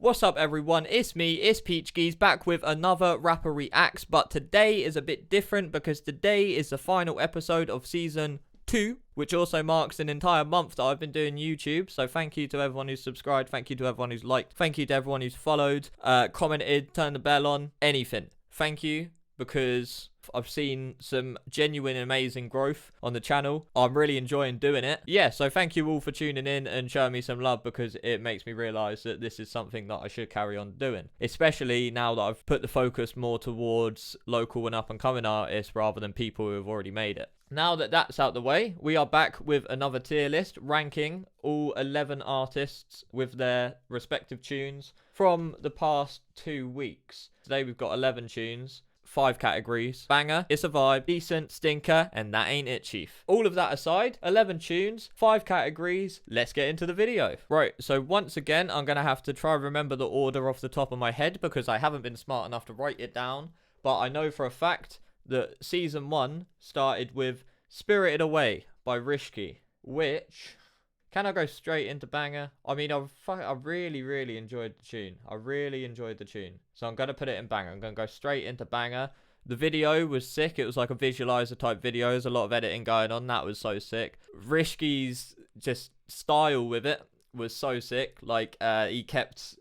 What's up everyone, it's me, it's peachgeez, back with another rapper reacts, but today is a bit different because today is the final episode of season 2, which also marks an entire month that I've been doing YouTube. So thank you to everyone who's subscribed, thank you to everyone who's liked, thank you to everyone who's followed, commented, turned the bell on, anything. Thank you, because I've seen some genuine amazing growth on the channel. I'm really enjoying doing it. Yeah, so thank you all for tuning in and showing me some love, because it makes me realise that this is something that I should carry on doing, especially now that I've put the focus more towards local and up and coming artists rather than people who have already made it. Now that that's out the way, we are back with another tier list ranking all 11 artists with their respective tunes from the past 2 weeks. Today we've got 11 tunes, 5 categories: banger, it's a vibe, decent, stinker, and that ain't it, chief. All of that aside, 11 tunes, 5 categories, let's get into the video. Right, so once again, I'm going to have to try and remember the order off the top of my head because I haven't been smart enough to write it down, but I know for a fact that season 1 started with Spirited Away by Rishki, which... Can I go straight into banger? I mean, I really enjoyed the tune. I really enjoyed the tune. So I'm going to put it in banger. I'm going to go straight into banger. The video was sick. It was like a visualizer type video. There's a lot of editing going on. That was so sick. Rishki's just style with it was so sick. Like, he kept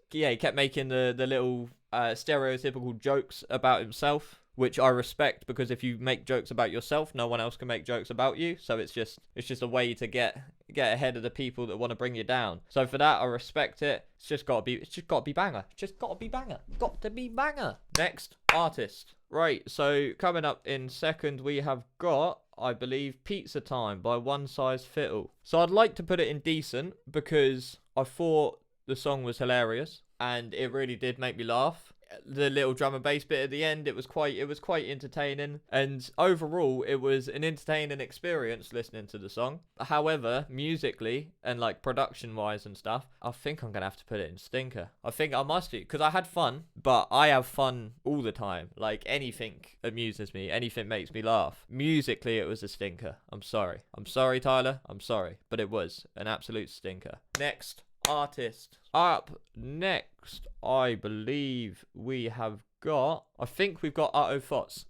making the little stereotypical jokes about himself, which I respect, because if you make jokes about yourself, no one else can make jokes about you. So it's just a way to get ahead of the people that want to bring you down. So for that, I respect it. It's just got to be banger. Just got to be banger. Got to be banger. Next artist. Right, so coming up in second, we have got, I believe, Pizza Time by One Size Fit All. So I'd like to put it in decent because I thought the song was hilarious and it really did make me laugh. The little drum and bass bit at the end, it was quite entertaining, and overall it was an entertaining experience listening to the song. However, musically and like production wise and stuff, I think I'm gonna have to put it in stinker. I think I must do, because I had fun, but I have fun all the time. Like, anything amuses me, anything makes me laugh. Musically it was a stinker. I'm sorry Tyler, I'm sorry, but it was an absolute stinker. Next artist. Up next, I believe we have got, I think we've got Fots.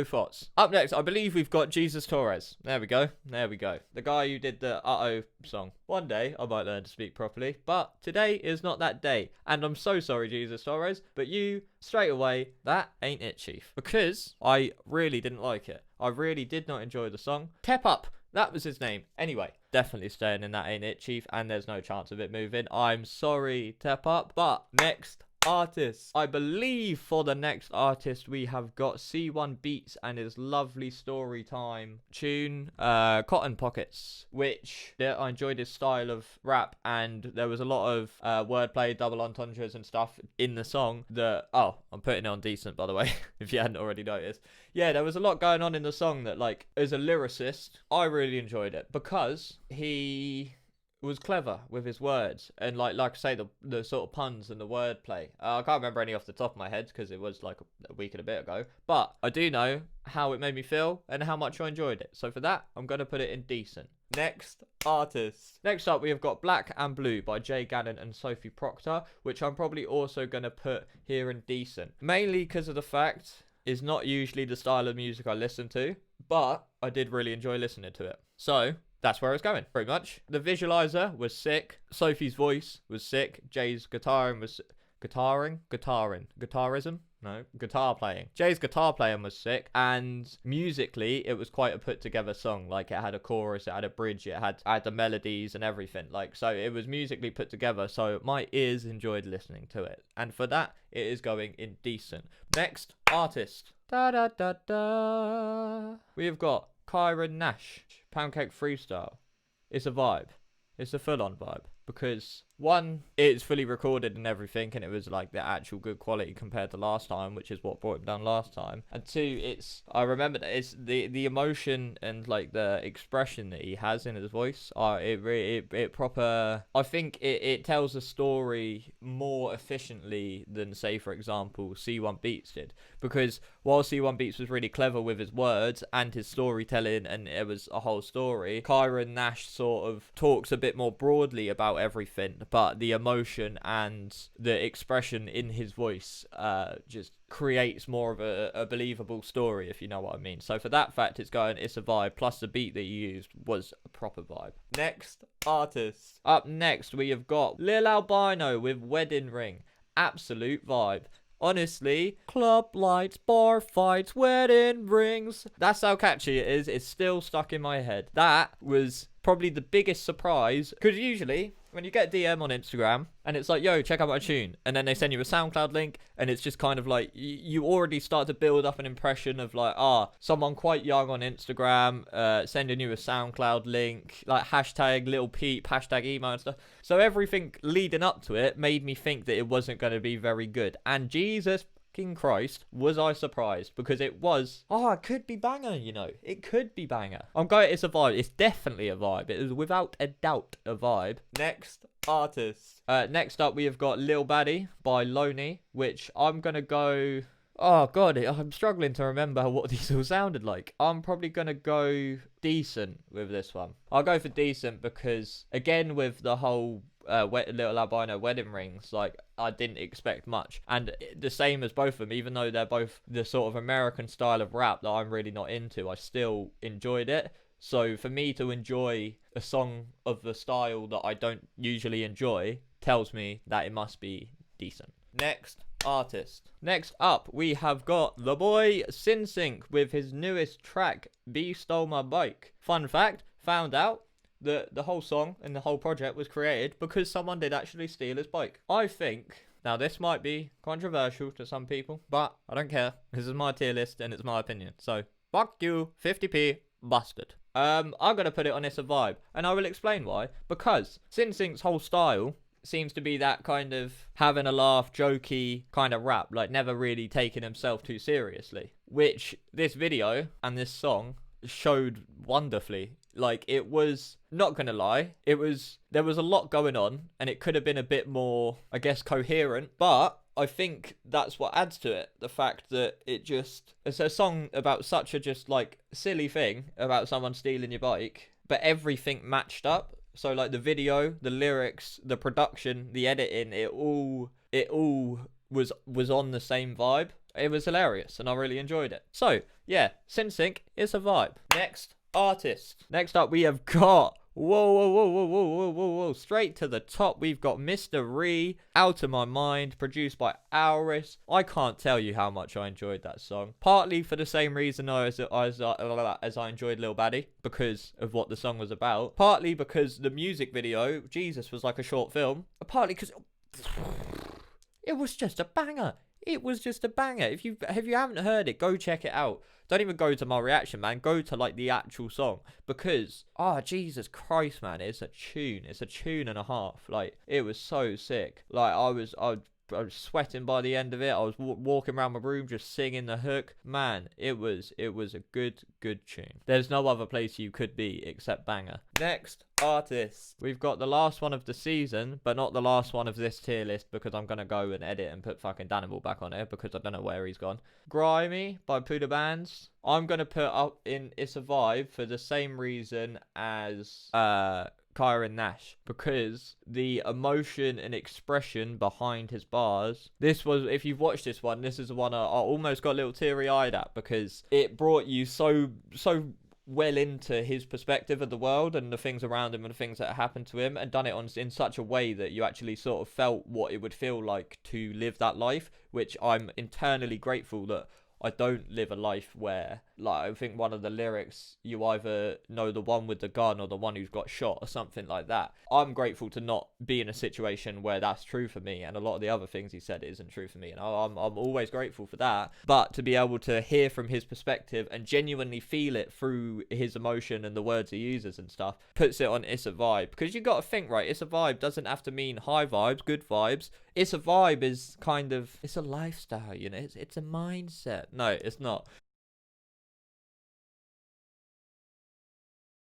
Fots. Up next, I believe we've got Jesus Torres. There we go. The guy who did the song. One day, I might learn to speak properly, but today is not that day. And I'm so sorry, Jesus Torres, but you, straight away, that ain't it, chief. Because I really didn't like it. I really did not enjoy the song. Tep Up. That was his name. Anyway, definitely staying in that ain't it, chief, and there's no chance of it moving. I'm sorry, Tep Up. But next artist. I believe for the next artist we have got C1 Beats and his lovely story time tune, Cotton Pockets, which I enjoyed his style of rap, and there was a lot of wordplay, double entendres and stuff in the song that, oh, I'm putting it on decent, by the way, if you hadn't already noticed. Yeah, there was a lot going on in the song that, like, as a lyricist, I really enjoyed it because he was clever with his words, and like I say, the sort of puns and the wordplay. I can't remember any off the top of my head because it was like a week and a bit ago, but I do know how it made me feel and how much I enjoyed it. So for that, I'm going to put it in decent. Next artist. Next up, we have got Black and Blue by Jay Gannon and Sophie Proctor, which I'm probably also going to put here in decent, mainly because of the fact it's not usually the style of music I listen to, but I did really enjoy listening to it. So that's where it's going, pretty much. The visualizer was sick. Sophie's voice was sick. Jay's guitar playing. Jay's guitar playing was sick. And musically, it was quite a put together song. Like, it had a chorus, it had a bridge, it had the melodies and everything. Like, so it was musically put together. So my ears enjoyed listening to it. And for that, it is going in decent. Next artist. We have got Kyron Nash, Pancake Freestyle. It's a vibe. It's a full-on vibe. Because, one, it's fully recorded and everything, and it was like the actual good quality compared to last time, which is what brought him down last time. And two, I remember that it's the emotion and like the expression that he has in his voice. It proper. I think it tells a story more efficiently than, say, for example, C1 Beats did. Because while C1 Beats was really clever with his words and his storytelling, and it was a whole story, Kyron Nash sort of talks a bit more broadly about everything, but the emotion and the expression in his voice just creates more of a believable story, if you know what I mean. So for that fact, it's a vibe, plus the beat that you used was a proper vibe. Next artist. Up next, we have got Lil Albino with Wedding Ring. Absolute vibe. Honestly, club lights, bar fights, wedding rings. That's how catchy it is. It's still stuck in my head. That was probably the biggest surprise, because usually when you get a DM on Instagram and it's like, yo, check out my tune, and then they send you a SoundCloud link, and it's just kind of like you already start to build up an impression of like, someone quite young on Instagram sending you a SoundCloud link, like hashtag Lil Peep, hashtag emo and stuff. So everything leading up to it made me think that it wasn't going to be very good, and Jesus Christ, was I surprised, because it was, it could be banger, you know, it could be banger. I'm going, it's a vibe, it's definitely a vibe, it is without a doubt a vibe. Next artist. Next up we have got Lil Baddie by Loney, which I'm gonna go, oh god, I'm struggling to remember what these all sounded like. I'm probably gonna go decent with this one. I'll go for decent because, again, with the whole Little Albino wedding rings, like, I didn't expect much, and the same as both of them, even though they're both the sort of American style of rap that I'm really not into, I still enjoyed it. So for me to enjoy a song of the style that I don't usually enjoy tells me that it must be decent. Next artist. Next up we have got the boy SinSync with his newest track, B Stole My Bike. Fun fact, found out the whole song and the whole project was created because someone did actually steal his bike. I think, now this might be controversial to some people, but I don't care. This is my tier list and it's my opinion. So, fuck you, 50p, busted. I'm gonna put it on It's a Vibe, and I will explain why. Because SinSync's whole style seems to be that kind of having a laugh, jokey kind of rap, like never really taking himself too seriously, which this video and this song showed wonderfully. Like, it was, not gonna lie, there was a lot going on, and it could have been a bit more, I guess, coherent, but I think that's what adds to it. The fact that it's a song about such a just, like, silly thing about someone stealing your bike, but everything matched up. So, like, the video, the lyrics, the production, the editing, it all was on the same vibe. It was hilarious, and I really enjoyed it. So, yeah, SinSync is a vibe. Next artist. Next up, we have got, whoa, straight to the top, we've got Mr. Ree, Out of My Mind, produced by Auris. I can't tell you how much I enjoyed that song. Partly for the same reason as I enjoyed Lil Baddie, because of what the song was about. Partly because the music video, Jesus, was like a short film. Partly because it was just a banger. It was just a banger. If you haven't heard it, go check it out. Don't even go to my reaction, man. Go to, like, the actual song. Because, Jesus Christ, man. It's a tune. It's a tune and a half. Like, it was so sick. Like, I was sweating by the end of it. I was walking around my room just singing the hook. Man, it was a good tune. There's no other place you could be except banger. Next artist. We've got the last one of the season, but not the last one of this tier list, because I'm going to go and edit and put fucking Danimal back on it, because I don't know where he's gone. Grimy by Puda Bands. I'm going to put up in It's a Vibe for the same reason as Kyron Nash, because the emotion and expression behind his bars, this was, if you've watched this one, this is the one I almost got a little teary-eyed at, because it brought you so well into his perspective of the world and the things around him and the things that happened to him, and done it in such a way that you actually sort of felt what it would feel like to live that life, which I'm internally grateful that I don't live a life where, like, I think one of the lyrics, you either know the one with the gun or the one who's got shot or something like that. I'm grateful to not be in a situation where that's true for me, and a lot of the other things he said isn't true for me, and I'm always grateful for that. But to be able to hear from his perspective and genuinely feel it through his emotion and the words he uses and stuff, puts it on It's a Vibe. Because you got to think, right, It's a Vibe doesn't have to mean high vibes, good vibes. It's a Vibe is kind of, it's a lifestyle, you know, it's a mindset. No, it's not.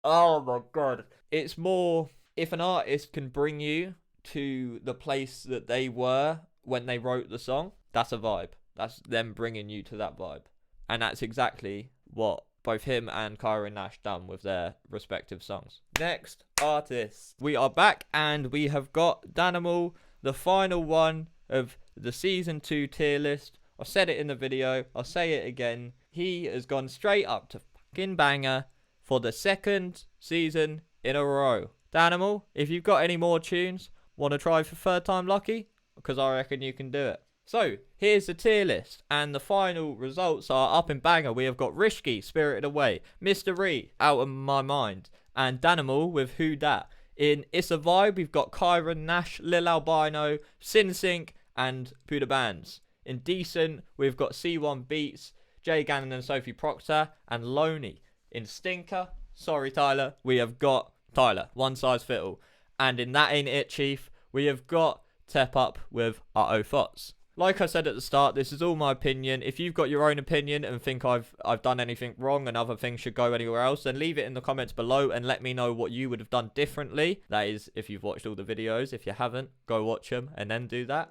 Oh my god. It's more, if an artist can bring you to the place that they were when they wrote the song, that's a vibe. That's them bringing you to that vibe. And that's exactly what both him and Kyra Nash done with their respective songs. Next artist. We are back and we have got Danimal, the final one of the season 2 tier list. I said it in the video, I'll say it again. He has gone straight up to fucking banger for the 2nd season in a row. Danimal, if you've got any more tunes, want to try for 3rd time lucky? Because I reckon you can do it. So, here's the tier list, and the final results are up in banger. We have got Rishki, Spirited Away, Mr. Ree, Out of My Mind, and Danimal with Who Dat. In It's a Vibe, we've got Kyra Nash, Lil Albino, SinSync, and Puda Bands. In Decent, we've got C1 Beats, Jay Gannon and Sophie Proctor, and Loney. In Stinker, sorry Tyler, we have got Tyler, One Size Fit All. And in That Ain't It Chief, we have got Tep Up with Uh-Oh Thoughts. Like I said at the start, this is all my opinion. If you've got your own opinion and think I've done anything wrong and other things should go anywhere else, then leave it in the comments below and let me know what you would have done differently. That is, if you've watched all the videos. If you haven't, go watch them and then do that.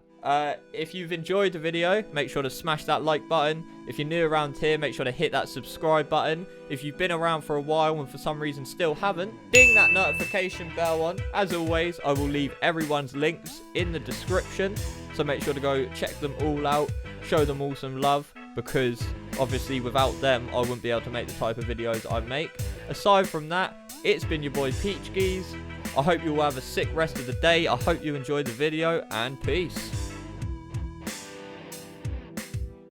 If you've enjoyed the video, make sure to smash that like button. If you're new around here, make sure to hit that subscribe button. If you've been around for a while and for some reason still haven't, ding that notification bell on. As always, I will leave everyone's links in the description, so make sure to go check them all out, show them all some love, because obviously without them I wouldn't be able to make the type of videos I make. Aside from that, it's been your boy peachgeez. I hope you all have a sick rest of the day. I hope you enjoyed the video, and peace.